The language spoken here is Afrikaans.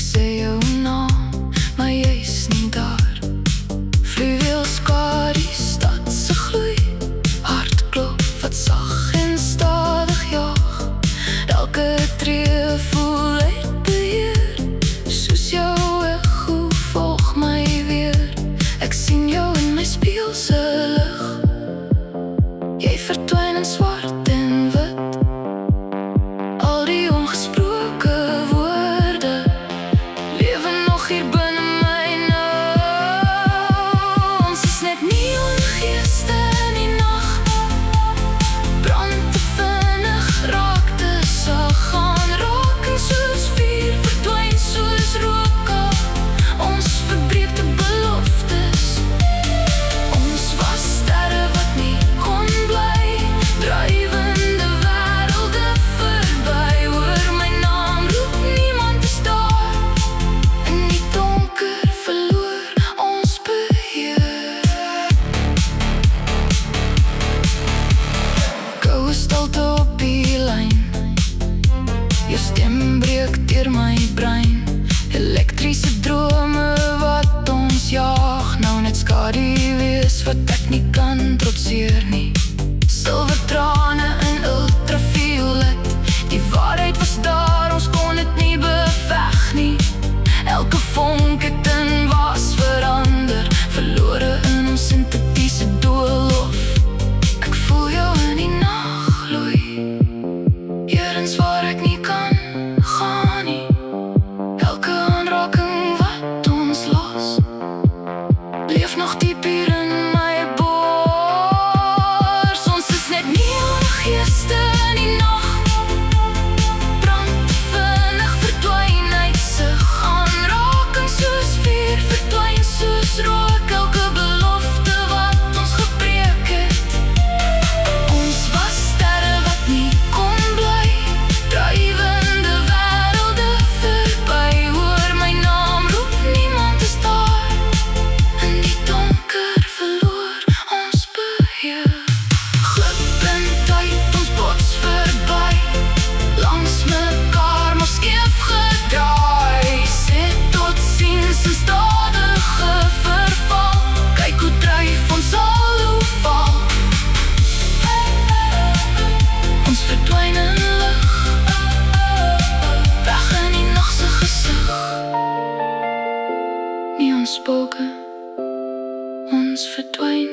sê jou naam, maar jy's nie daar. Fluweelskar, die stad se gloei, hartklop wat sag en stadig jaag. Elke tree voel uit beheer, soos jou ego volg my weer. Ek sien jou in my spieël se lig, jy verdwyn in swart en wit. Al die ongesproke woorde lewe nog hier binne my nou. Ons is net neongeeste in die nag, brand te vinnig, raak te sag, gaan raak en soos vuur, verdwyn soos rook af. Ons verbreekte beloftes, ons was sterre wat nie kon bly, dryvende wêrelde verby. Hoor my naam roep, niemand is daar, in die donker verloor ons beheer. Koue stilte op die lyn, jou stem breek deur my brein. Elektriese drome wat ons jaag, nou net skaduwees wat ek nie kan trotseer nie. Silwer trane in ultraviolet, die waarheid was daar, ons kon dit nie beveg nie. Elke vonk het in was verander, verlore in ons sintetiese doolhof. Ek voel jou in die nag gloei, eerens waar ek nie kan gaan nie. Elke aanraking wat ons los, leef nog diep hier in my bors. Ons is net neongeeste in die nag, brand vinnig, verdwyn uit sig, aanraking soos vuur, verdwyn soos rook. Elke belofte wat ons gebreek het, ons was sterre wat nie kon bly, dryvende wêrelde verby. Hoor my naam roep, niemand is daar, in die donker verloor ons beheer. Glip in tyd, ons bots verby, langs mekaar maar skeef gedraai. Sê tot ziens in stadige verval, kyk hoe dryf ons al hoe val. Ons verdwyn in lig, weg in die nag se gesig. Nie ons spoke, ons verdwyn